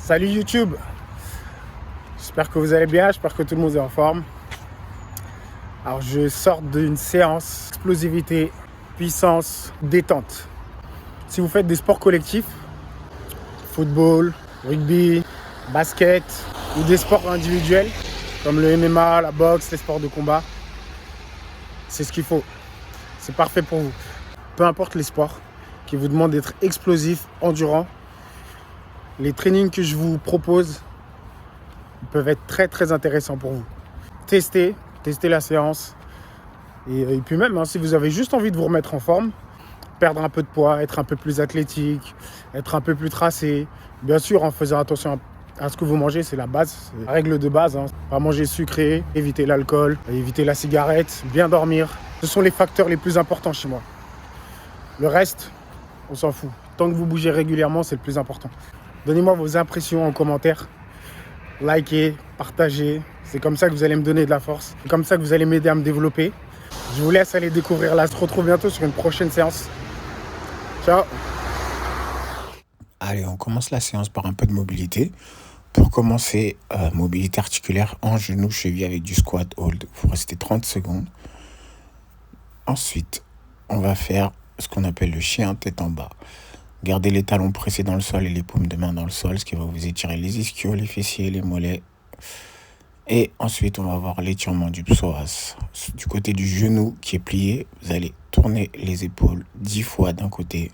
Salut YouTube, j'espère que vous allez bien, j'espère que tout le monde est en forme. Alors je sors d'une séance explosivité, puissance, détente. Si vous faites des sports collectifs, football, rugby, basket ou des sports individuels comme le MMA, la boxe, les sports de combat, c'est ce qu'il faut. C'est parfait pour vous. Peu importe les sports qui vous demandent d'être explosif, endurant, les trainings que je vous propose peuvent être très très intéressants pour vous. Testez la séance. Et puis même, si vous avez juste envie de vous remettre en forme, perdre un peu de poids, être un peu plus athlétique, être un peu plus tracé, bien sûr en faisant attention à ce que vous mangez, c'est la base, c'est la règle de base. Pas manger sucré, éviter l'alcool, éviter la cigarette, bien dormir. Ce sont les facteurs les plus importants chez moi. Le reste, on s'en fout. Tant que vous bougez régulièrement, c'est le plus important. Donnez-moi vos impressions en commentaire. Likez, partagez. C'est comme ça que vous allez me donner de la force. C'est comme ça que vous allez m'aider à me développer. Je vous laisse aller découvrir là. On se retrouve bientôt sur une prochaine séance. Ciao. Allez, on commence la séance par un peu de mobilité. Pour commencer, mobilité articulaire en genou, cheville avec du squat hold. Il faut rester 30 secondes. Ensuite, on va faire ce qu'on appelle le chien tête en bas. Gardez les talons pressés dans le sol et les paumes de main dans le sol, ce qui va vous étirer les ischios, les fessiers, les mollets. Et ensuite, on va avoir l'étirement du psoas. Du côté du genou qui est plié, vous allez tourner les épaules 10 fois d'un côté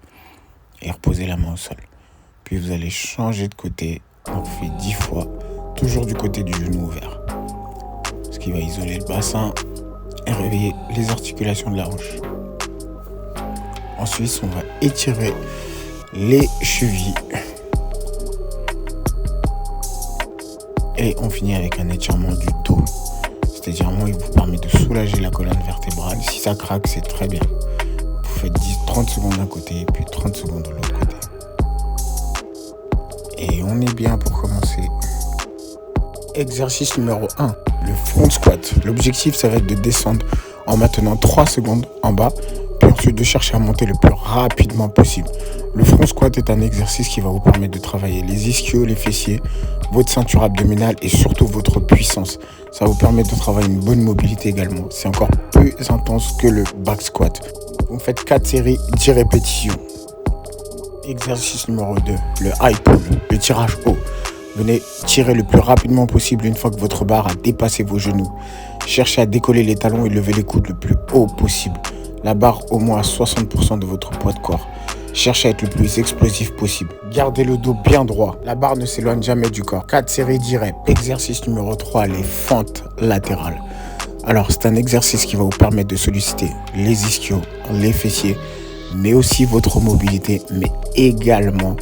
et reposer la main au sol. Puis vous allez changer de côté, on fait 10 fois, toujours du côté du genou ouvert. Ce qui va isoler le bassin et réveiller les articulations de la hanche. Ensuite, on va étirer les chevilles. Et on finit avec un étirement du dos. C'est-à-dire, il vous permet de soulager la colonne vertébrale. Si ça craque, c'est très bien. Vous faites 30 secondes d'un côté, puis 30 secondes de l'autre côté. Et on est bien pour commencer. Exercice numéro 1, le front squat. L'objectif, ça va être de descendre en maintenant 3 secondes en bas, puis ensuite de chercher à monter le plus rapidement possible. Le front squat est un exercice qui va vous permettre de travailler les ischios, les fessiers, votre ceinture abdominale et surtout votre puissance. Ça va vous permettre de travailler une bonne mobilité également. C'est encore plus intense que le back squat. Vous faites 4 séries, 10 répétitions. Exercice numéro 2, le high pull, le tirage haut. Venez tirer le plus rapidement possible une fois que votre barre a dépassé vos genoux. Cherchez à décoller les talons et lever les coudes le plus haut possible. La barre au moins à 60% de votre poids de corps. Cherchez à être le plus explosif possible. Gardez le dos bien droit. La barre ne s'éloigne jamais du corps. 4 séries 10 reps. Exercice numéro 3, les fentes latérales. Alors, c'est un exercice qui va vous permettre de solliciter les ischios, les fessiers, mais aussi votre mobilité, mais également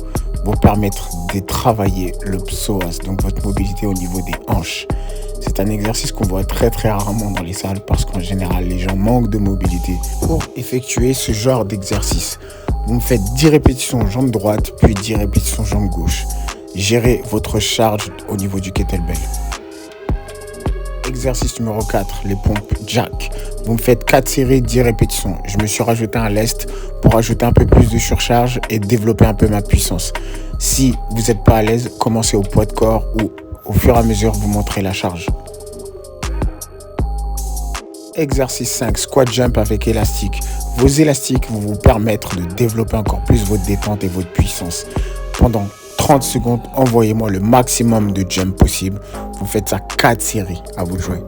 vous permettre de travailler le psoas, donc votre mobilité au niveau des hanches. C'est un exercice qu'on voit très très rarement dans les salles parce qu'en général, les gens manquent de mobilité. Pour effectuer ce genre d'exercice, vous me faites 10 répétitions jambe droite, puis 10 répétitions jambe gauche. Gérez votre charge au niveau du kettlebell. Exercice numéro 4, les pompes jack. Vous me faites 4 séries, 10 répétitions. Je me suis rajouté un lest pour ajouter un peu plus de surcharge et développer un peu ma puissance. Si vous n'êtes pas à l'aise, commencez au poids de corps ou au fur et à mesure, vous montrez la charge. Exercice 5, squat jump avec élastique. Vos élastiques vont vous permettre de développer encore plus votre détente et votre puissance. Pendant 30 secondes, envoyez-moi le maximum de jump possible. Vous faites ça 4 séries, à vous de jouer.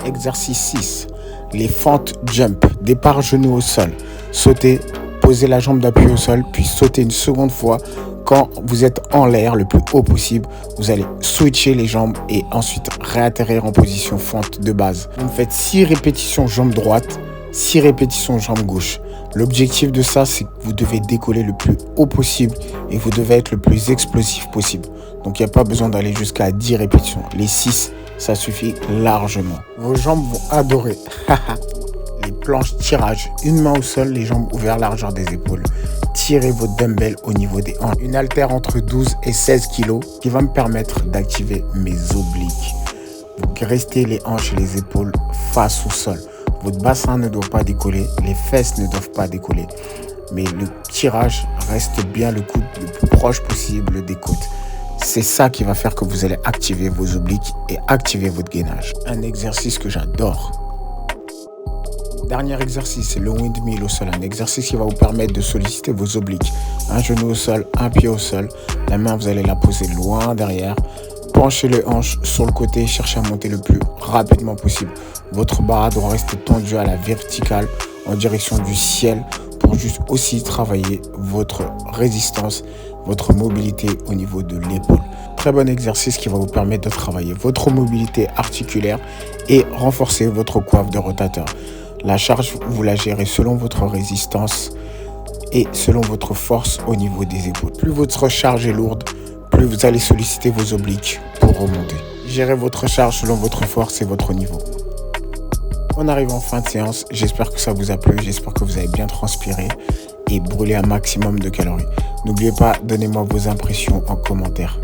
Exercice 6, les fentes jump. Départ genou au sol. Sautez, posez la jambe d'appui au sol, puis sautez une seconde fois. Quand vous êtes en l'air le plus haut possible, vous allez switcher les jambes et ensuite réatterrir en position fente de base. Vous faites 6 répétitions jambe droite, 6 répétitions jambe gauche. L'objectif de ça, c'est que vous devez décoller le plus haut possible et vous devez être le plus explosif possible. Donc il n'y a pas besoin d'aller jusqu'à 10 répétitions. Les 6, ça suffit largement. Vos jambes vont adorer. Les planches tirage, une main au sol, les jambes ouvertes largeur des épaules. Tirez votre dumbbell au niveau des hanches. Une haltère entre 12 et 16 kg qui va me permettre d'activer mes obliques. Vous restez les hanches et les épaules face au sol. Votre bassin ne doit pas décoller, les fesses ne doivent pas décoller. Mais le tirage reste bien le coude le plus proche possible des côtes. C'est ça qui va faire que vous allez activer vos obliques et activer votre gainage. Un exercice que j'adore. Dernier exercice, c'est le windmill au sol. Un exercice qui va vous permettre de solliciter vos obliques. Un genou au sol, un pied au sol. La main, vous allez la poser loin derrière. Penchez les hanches sur le côté, cherchez à monter le plus rapidement possible. Votre barre doit rester tendue à la verticale en direction du ciel pour juste aussi travailler votre résistance, votre mobilité au niveau de l'épaule. Très bon exercice qui va vous permettre de travailler votre mobilité articulaire et renforcer votre coiffe de rotateur. La charge, vous la gérez selon votre résistance et selon votre force au niveau des épaules. Plus votre charge est lourde, plus vous allez solliciter vos obliques pour remonter. Gérez votre charge selon votre force et votre niveau. On arrive en fin de séance. J'espère que ça vous a plu. J'espère que vous avez bien transpiré et brûlé un maximum de calories. N'oubliez pas, donnez-moi vos impressions en commentaire.